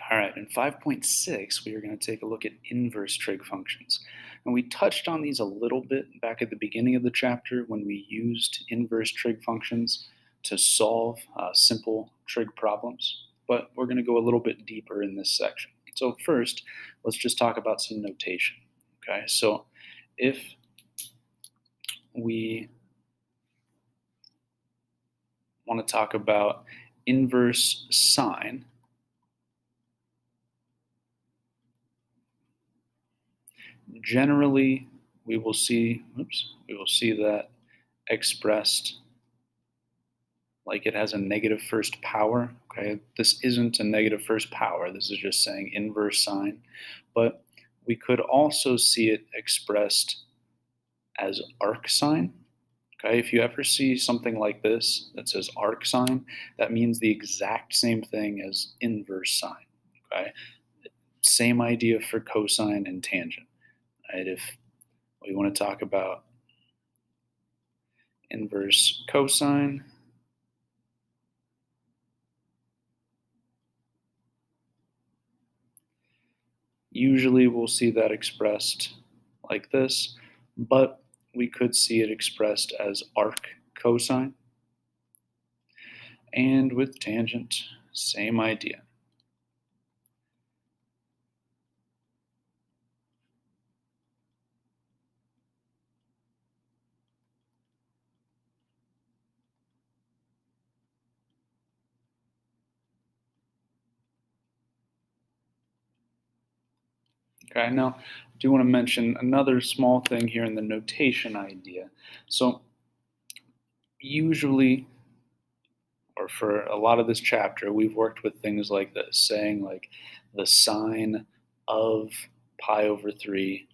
All right, in 5.6, we are going to take a look at inverse trig functions. And we touched on these a little bit back at the beginning of the chapter when we used inverse trig functions to solve simple trig problems. But we're going to go a little bit deeper in this section. So, first, let's just talk about some notation. Okay, so if we want to talk about inverse sine, generally we will see that expressed like it has a negative first power. Okay, this isn't a negative first power. This is just saying inverse sine, but we could also see it expressed as arc sine. Okay, if you ever see something like this that says arc sine, that means the exact same thing as inverse sine. Okay, same idea for cosine and tangent. Right, if we want to talk about inverse cosine, usually we'll see that expressed like this, but we could see it expressed as arc cosine. And with tangent, same idea. Okay, now I do want to mention another small thing here in the notation idea. So usually, or for a lot of this chapter, we've worked with things like this, saying like the sine of pi over 3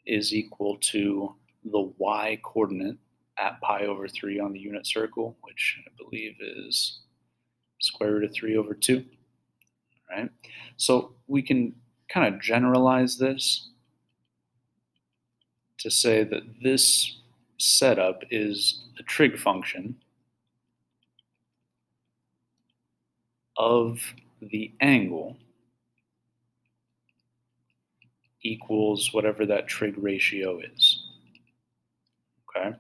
is equal to the y coordinate at pi over 3 on the unit circle, which I believe is square root of 3 over 2, right? So we can kind of generalize this to say that this setup is a trig function of the angle equals whatever that trig ratio is. Okay?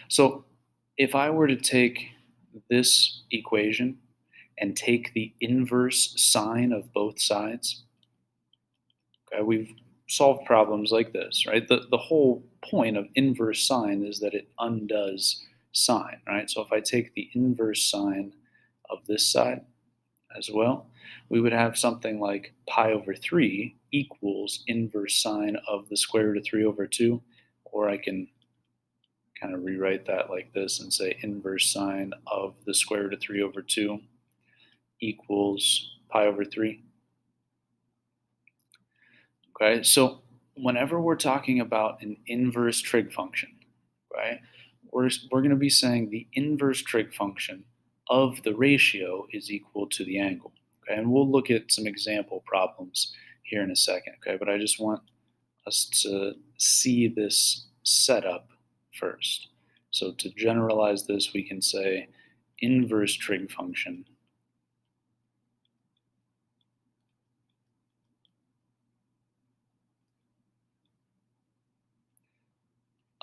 So if I were to take this equation and take the inverse sine of both sides, okay, we've solved problems like this, right? The whole point of inverse sine is that it undoes sine, right? So if I take the inverse sine of this side as well, we would have something like pi over 3 equals inverse sine of the square root of 3 over 2, or I can kind of rewrite that like this and say inverse sine of the square root of 3 over 2 equals pi over 3. Okay, so whenever we're talking about an inverse trig function, right, we're going to be saying the inverse trig function of the ratio is equal to the angle. Okay, and we'll look at some example problems here in a second. Okay, but I just want us to see this setup first. So to generalize this, we can say inverse trig function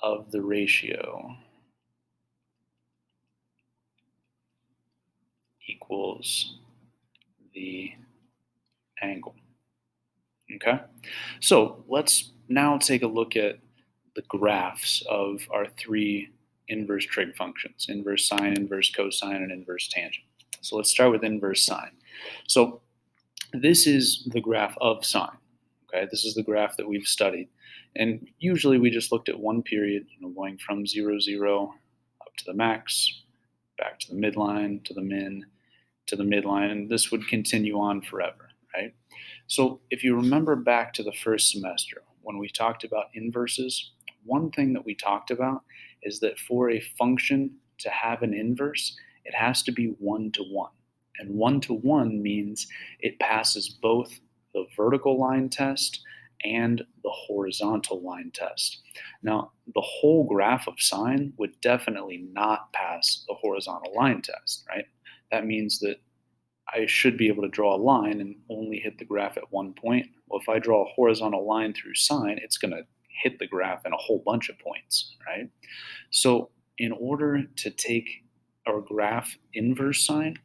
of the ratio equals the angle. Okay, so let's now take a look at the graphs of our three inverse trig functions: inverse sine, inverse cosine, and inverse tangent. So let's start with inverse sine. So this is the graph of sine. Okay, this is the graph that we've studied. And usually we just looked at one period, going from 0, 0 up to the max, back to the midline, to the min, to the midline, and this would continue on forever, right? So if you remember back to the first semester when we talked about inverses, one thing that we talked about is that for a function to have an inverse, it has to be 1 to 1. And 1 to 1 means it passes both the vertical line test and the horizontal line test. Now, the whole graph of sine would definitely not pass the horizontal line test, right? That means that I should be able to draw a line and only hit the graph at one point. Well, if I draw a horizontal line through sine, it's going to hit the graph in a whole bunch of points, right? So in order to take our graph inverse sine,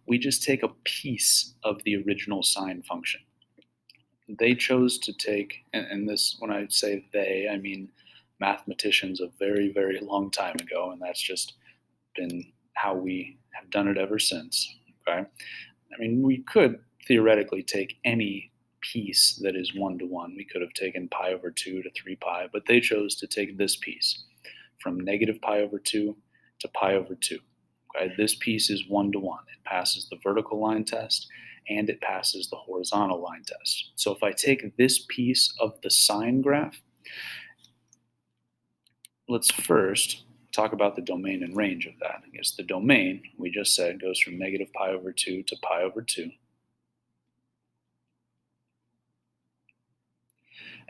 we just take a piece of the original sine function. They chose to take, and this, when I say they, I mean mathematicians a very, very long time ago, and that's just been how we have done it ever since. Okay, I mean, we could theoretically take any piece that is 1 to 1. We could have taken pi over 2 to 3 pi, but they chose to take this piece from negative pi over 2 to pi over 2. Okay, this piece is 1 to 1. It passes the vertical line test and it passes the horizontal line test. So if I take this piece of the sine graph, let's first talk about the domain and range of that. I guess the domain, we just said, goes from negative pi over 2 to pi over 2.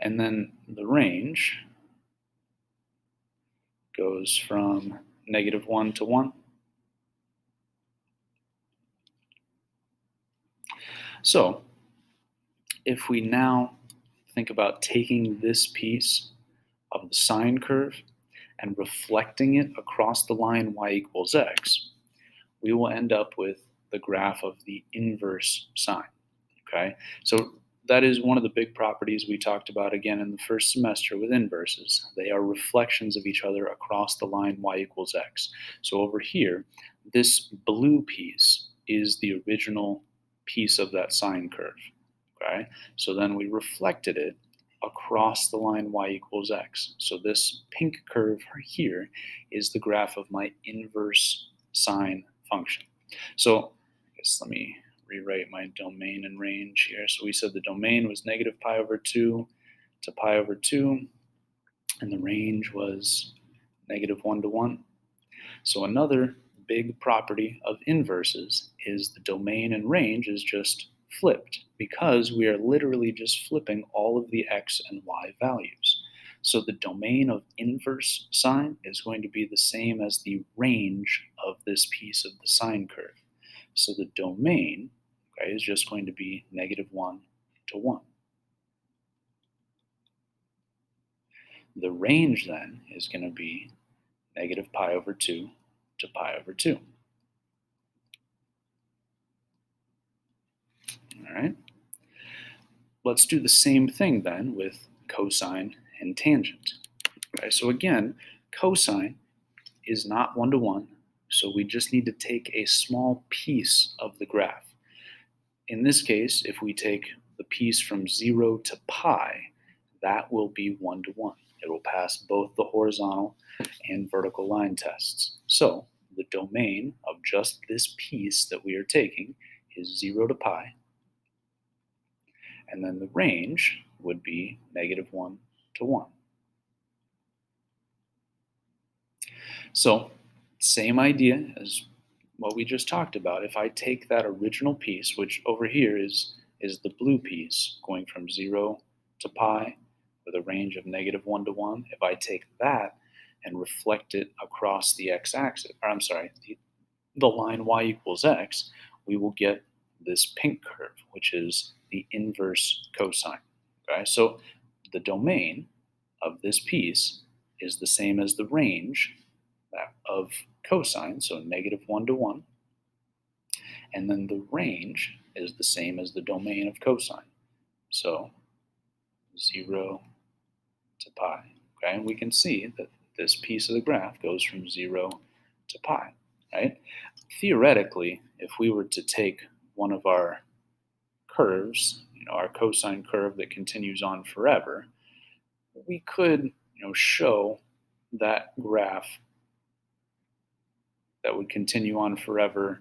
And then the range goes from negative 1 to 1. So if we now think about taking this piece of the sine curve and reflecting it across the line y equals x, we will end up with the graph of the inverse sine. Okay, so that is one of the big properties we talked about again in the first semester with inverses. They are reflections of each other across the line y equals x. So over here, this blue piece is the original piece of that sine curve. Okay, so then we reflected it across the line y equals x. So this pink curve here is the graph of my inverse sine function. So I guess let me rewrite my domain and range here. So we said the domain was negative pi over 2 to pi over 2, and the range was negative 1 to 1. So another big property of inverses is the domain and range is just flipped, because we are literally just flipping all of the x and y values. So the domain of inverse sine is going to be the same as the range of this piece of the sine curve. So the domain, okay, is just going to be negative 1 to 1. The range then is going to be negative pi over 2 to pi over 2. All right. Let's do the same thing then with cosine and tangent. Okay, so again, cosine is not 1 to 1, so we just need to take a small piece of the graph. In this case, if we take the piece from 0 to pi, that will be 1 to 1. It will pass both the horizontal and vertical line tests. So the domain of just this piece that we are taking is 0 to pi, and then the range would be negative 1 to 1. So same idea as what we just talked about. If I take that original piece, which over here is the blue piece going from 0 to pi with a range of negative 1 to 1, if I take that and reflect it across the x-axis, or I'm sorry, the line y equals x, we will get this pink curve, which is the inverse cosine. Okay, so the domain of this piece is the same as the range of cosine, so negative 1 to 1, and then the range is the same as the domain of cosine, so 0 to pi. Okay, and we can see that this piece of the graph goes from 0 to pi, right? Theoretically, if we were to take one of our curves, our cosine curve that continues on forever, we could, show that graph that would continue on forever,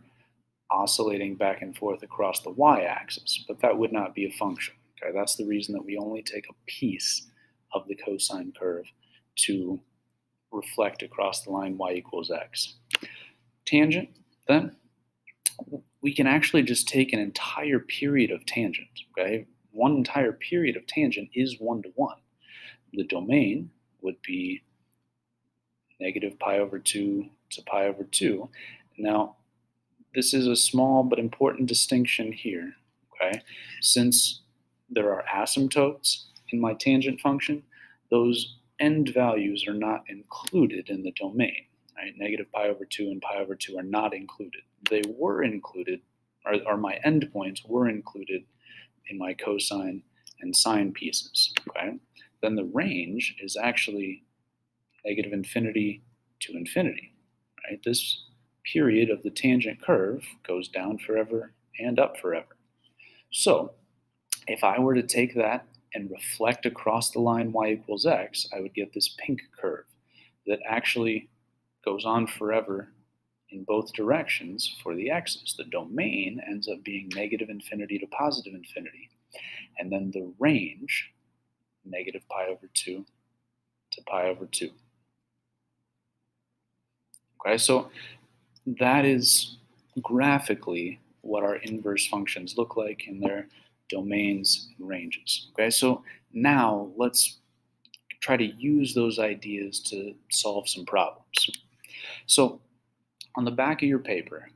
oscillating back and forth across the y-axis, but that would not be a function. Okay, that's the reason that we only take a piece of the cosine curve to reflect across the line y equals x. Tangent, then, we can actually just take an entire period of tangent. Okay, one entire period of tangent is 1 to 1. The domain would be negative pi over 2 to pi over 2. Now, this is a small but important distinction here, okay? Since there are asymptotes in my tangent function, those end values are not included in the domain, right? Negative pi over 2 and pi over 2 are not included. They were included, or my endpoints were included in my cosine and sine pieces, okay? Then the range is actually negative infinity to infinity, right? This period of the tangent curve goes down forever and up forever. So if I were to take that and reflect across the line y equals x, I would get this pink curve that actually goes on forever in both directions for the x's. The domain ends up being negative infinity to positive infinity, and then the range, negative pi over 2 to pi over 2. Okay, so that is graphically what our inverse functions look like in their domains and ranges. Okay, so now let's try to use those ideas to solve some problems. So on the back of your paper,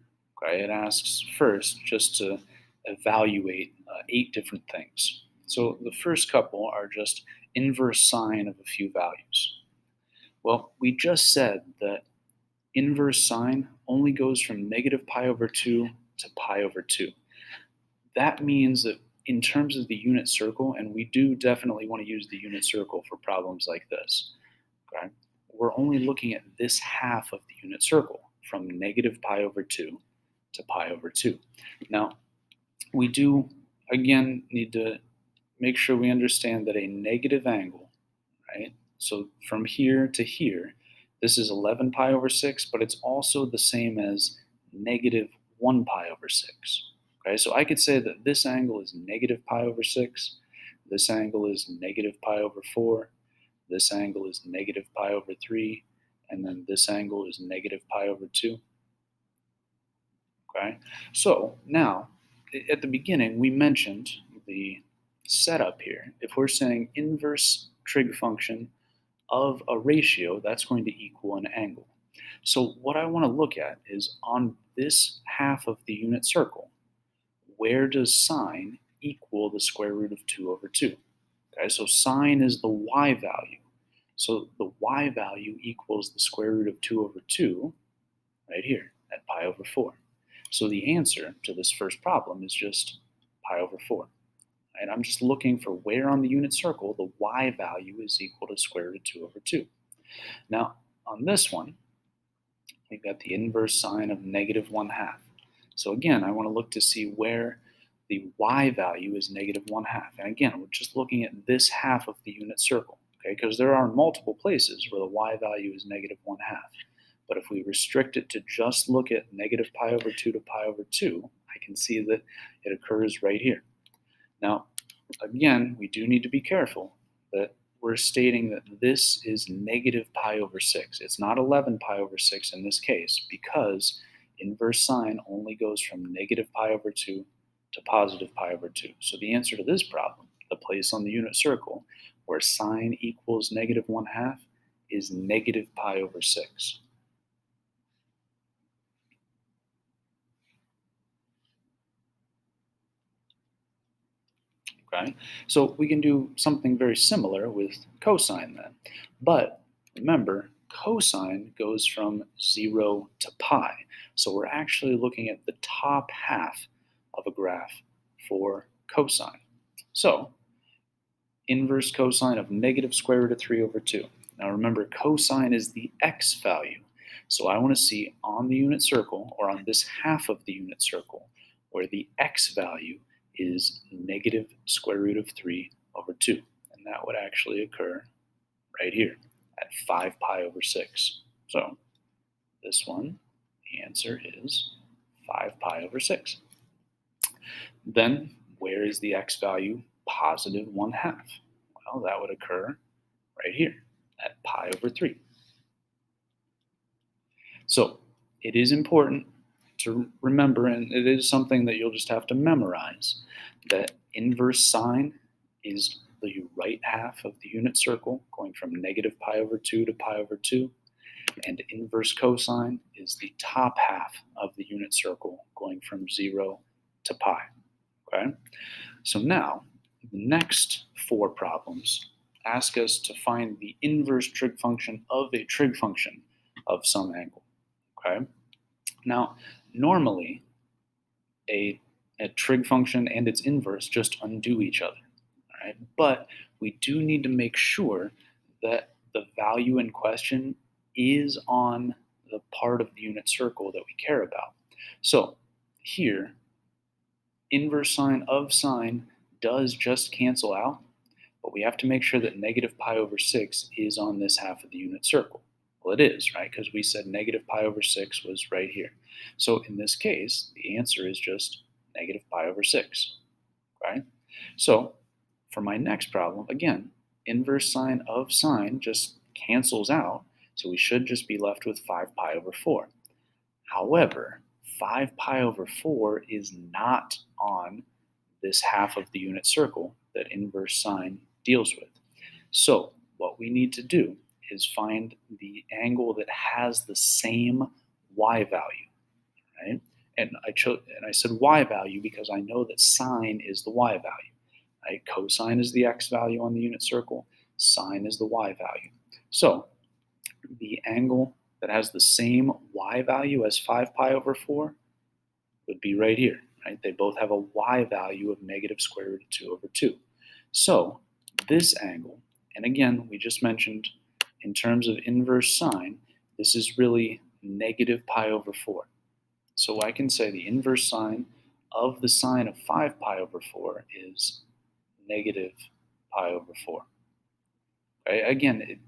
okay, it asks first just to evaluate 8 different things. So the first couple are just inverse sine of a few values. Well, we just said that inverse sine only goes from negative pi over 2 to pi over 2. That means that in terms of the unit circle, and we do definitely want to use the unit circle for problems like this, okay, we're only looking at this half of the unit circle, from negative pi over 2 to pi over 2. Now, we do, again, need to make sure we understand that a negative angle, right, so from here to here, this is 11 pi over 6, but it's also the same as negative 1 pi over 6. Okay, so I could say that this angle is negative pi over 6, this angle is negative pi over 4, this angle is negative pi over 3, and then this angle is negative pi over 2. Okay, so now at the beginning we mentioned the setup here. If we're saying inverse trig function of a ratio, that's going to equal an angle. So what I want to look at is on this half of the unit circle, where does sine equal the square root of 2 over 2? Okay, so sine is the y value. So the y value equals the square root of 2 over 2 right here at pi over 4. So the answer to this first problem is just pi over 4. And I'm just looking for where on the unit circle the y value is equal to square root of 2 over 2. Now, on this one, we've got the inverse sine of negative 1/2. So again, I want to look to see where the y value is negative 1/2. And again, we're just looking at this half of the unit circle, okay? Because there are multiple places where the y value is negative 1/2. But if we restrict it to just look at negative pi over 2 to pi over 2, I can see that it occurs right here. Now, again, we do need to be careful that we're stating that this is negative pi over 6. It's not 11 pi over 6 in this case, because inverse sine only goes from negative pi over 2 to positive pi over 2. So the answer to this problem, the place on the unit circle where sine equals negative 1/2, is negative pi over 6. Okay, so we can do something very similar with cosine then. But remember, cosine goes from 0 to pi. So we're actually looking at the top half of a graph for cosine. So inverse cosine of negative square root of 3 over 2. Now remember, cosine is the x value. So I want to see on the unit circle, or on this half of the unit circle, where the x value is negative square root of 3 over 2. And that would actually occur right here at 5 pi over 6. So this one, the answer is 5 pi over 6. Then where is the x value positive 1/2? Well, that would occur right here at pi over 3. So it is important to remember, and it is something that you'll just have to memorize, that inverse sine is the right half of the unit circle, going from negative pi over 2 to pi over 2. And inverse cosine is the top half of the unit circle going from 0 to pi. Okay? So now, the next 4 problems ask us to find the inverse trig function of a trig function of some angle. Okay? Now, normally, a trig function and its inverse just undo each other. Right? But we do need to make sure that the value in question is on the part of the unit circle that we care about. So here, inverse sine of sine does just cancel out, but we have to make sure that negative pi over 6 is on this half of the unit circle. Well, it is, right? Because we said negative pi over 6 was right here. So in this case, the answer is just negative pi over 6, right? So for my next problem, again, inverse sine of sine just cancels out, so we should just be left with 5 pi over 4. However, 5 pi over 4 is not on this half of the unit circle that inverse sine deals with. So what we need to do is find the angle that has the same y value, right? And I said y value because I know that sine is the y value. Right? Cosine is the x value on the unit circle, sine is the y value. So the angle that has the same y value as 5 pi over 4 would be right here. Right? They both have a y value of negative square root of 2 over 2. So this angle, and again, we just mentioned in terms of inverse sine, this is really negative pi over 4. So I can say the inverse sine of the sine of 5 pi over 4 is negative pi over 4. Right? Again,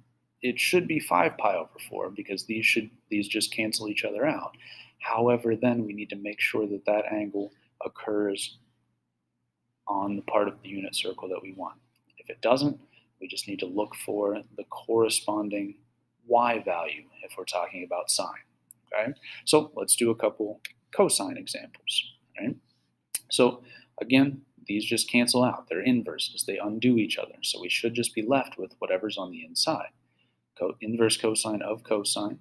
it should be 5 pi over 4 because these just cancel each other out. However, then we need to make sure that that angle occurs on the part of the unit circle that we want. If it doesn't, we just need to look for the corresponding y value if we're talking about sine. Okay? So let's do a couple cosine examples. Right? So again, these just cancel out. They're inverses. They undo each other. So we should just be left with whatever's on the inside. Inverse cosine of cosine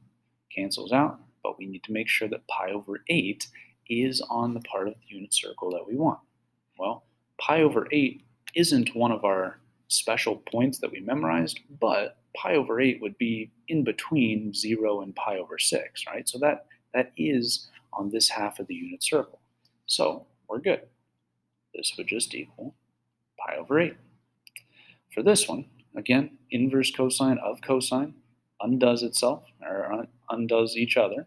cancels out, but we need to make sure that pi over 8 is on the part of the unit circle that we want. Well, pi over 8 isn't one of our special points that we memorized, but pi over 8 would be in between 0 and pi over 6, right? So that is on this half of the unit circle. So we're good. This would just equal pi over 8. For this one, again, inverse cosine of cosine undoes itself, or undoes each other.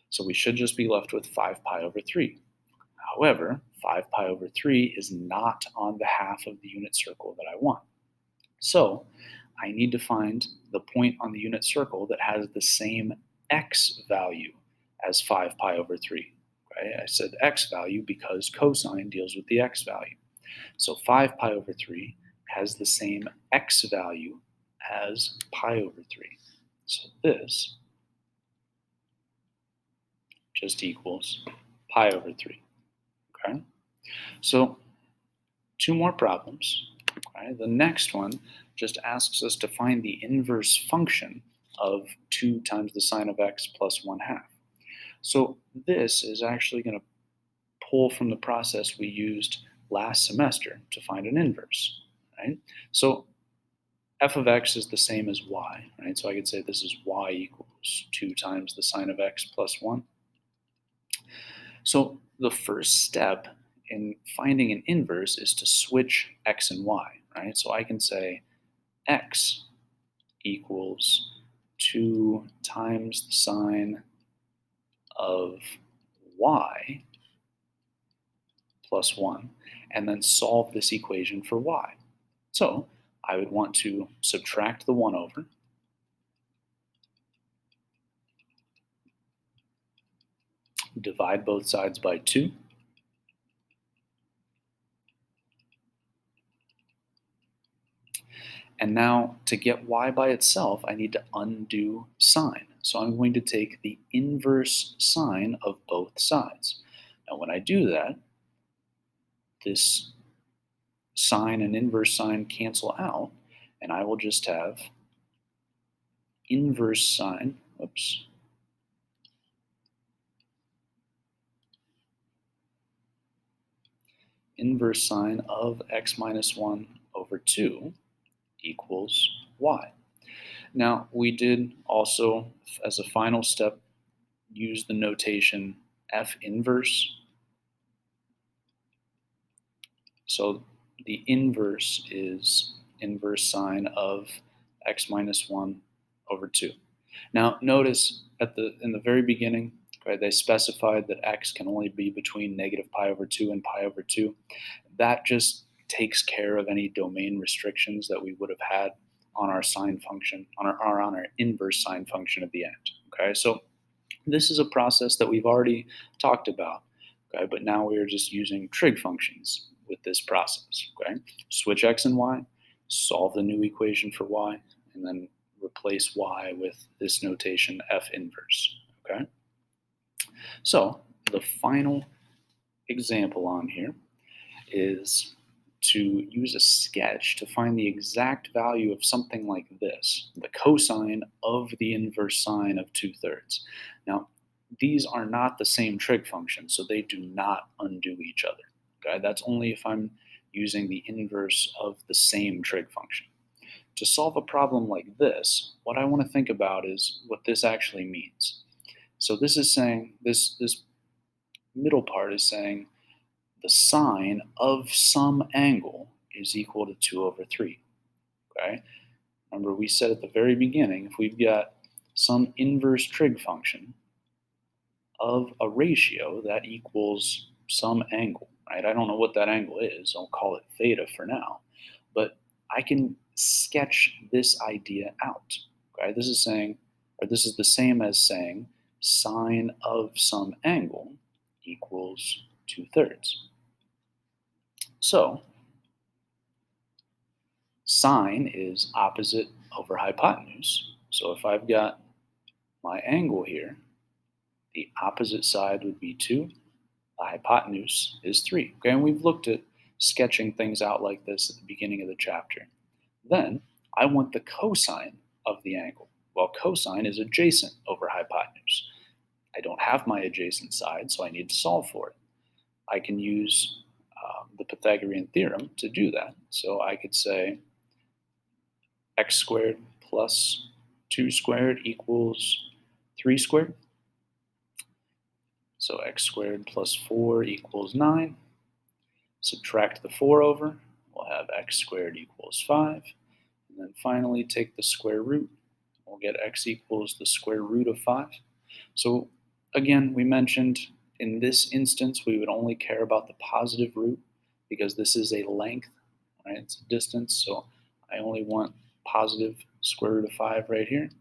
So we should just be left with 5 pi over 3. However, 5 pi over 3 is not on the half of the unit circle that I want. So I need to find the point on the unit circle that has the same x value as 5 pi over 3. Okay? I said x value because cosine deals with the x value. So 5 pi over 3 has the same x value as pi over 3. So this just equals pi over 3. Okay? So 2 more problems. Okay? The next one just asks us to find the inverse function of 2 times the sine of x plus 1/2. So this is actually going to pull from the process we used last semester to find an inverse. Right? So f of x is the same as y. Right? So I could say this is y equals 2 times the sine of x plus 1. So the first step in finding an inverse is to switch x and y, right? So I can say x equals 2 times the sine of y plus 1, and then solve this equation for y. So I would want to subtract the 1 over, divide both sides by 2, and now to get y by itself, I need to undo sine. So I'm going to take the inverse sine of both sides. Now when I do that, this sine and inverse sine cancel out, and I will just have inverse sine Oops. Inverse sine of x minus 1 over 2 equals y. Now, we did also, as a final step, use the notation f inverse. So the inverse is inverse sine of x minus 1 over 2. Now, notice in the very beginning, right, they specified that x can only be between negative pi over 2 and pi over 2. That just takes care of any domain restrictions that we would have had on our sine function, on our inverse sine function at the end. Okay, so this is a process that we've already talked about, okay, but now we are just using trig functions with this process. Okay, switch x and y, solve the new equation for y, and then replace y with this notation f inverse. Okay, so the final example on here is to use a sketch to find the exact value of something like this, the cosine of the inverse sine of 2/3. Now, these are not the same trig function, so they do not undo each other. Okay, that's only if I'm using the inverse of the same trig function. To solve a problem like this, what I want to think about is what this actually means. So this is saying, this middle part is saying the sine of some angle is equal to 2 over 3. Okay? Remember, we said at the very beginning, if we've got some inverse trig function of a ratio, that equals some angle, right? I don't know what that angle is. I'll call it theta for now. But I can sketch this idea out. Okay? This is saying, or this is the same as saying sine of some angle equals 2/3. So sine is opposite over hypotenuse. So if I've got my angle here, the opposite side would be 2. The hypotenuse is 3. Okay, and we've looked at sketching things out like this at the beginning of the chapter. Then I want the cosine of the angle. Well, cosine is adjacent over hypotenuse. I don't have my adjacent side, so I need to solve for it. I can use the Pythagorean theorem to do that. So I could say x squared plus 2 squared equals 3 squared. So x squared plus 4 equals 9. Subtract the 4 over, we'll have x squared equals 5. And then finally take the square root. We'll get x equals the square root of 5. So again, we mentioned in this instance, we would only care about the positive root because this is a length, right? It's a distance, so I only want positive square root of 5 right here.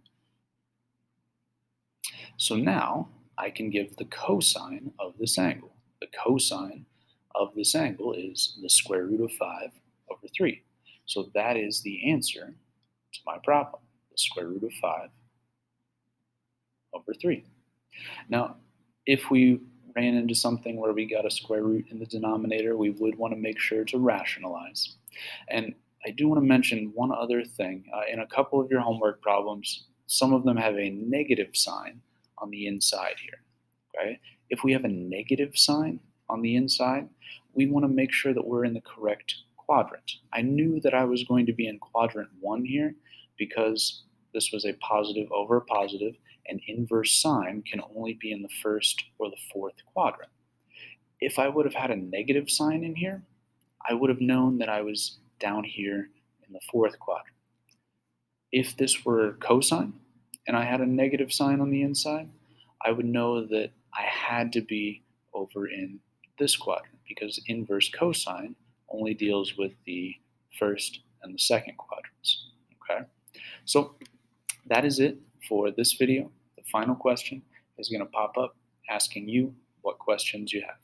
So now I can give the cosine of this angle. The cosine of this angle is the square root of 5 over 3. So that is the answer to my problem, the square root of 5 over 3. Now, if we ran into something where we got a square root in the denominator, we would want to make sure to rationalize. And I do want to mention one other thing. In a couple of your homework problems, some of them have a negative sign on the inside here. Okay? If we have a negative sign on the inside, we want to make sure that we're in the correct quadrant. I knew that I was going to be in quadrant 1 here because this was a positive over a positive, and inverse sine can only be in the first or the fourth quadrant. If I would have had a negative sign in here, I would have known that I was down here in the fourth quadrant. If this were cosine and I had a negative sign on the inside, I would know that I had to be over in this quadrant because inverse cosine only deals with the first and the second quadrants. Okay, so that is it for this video. The final question is going to pop up asking you what questions you have.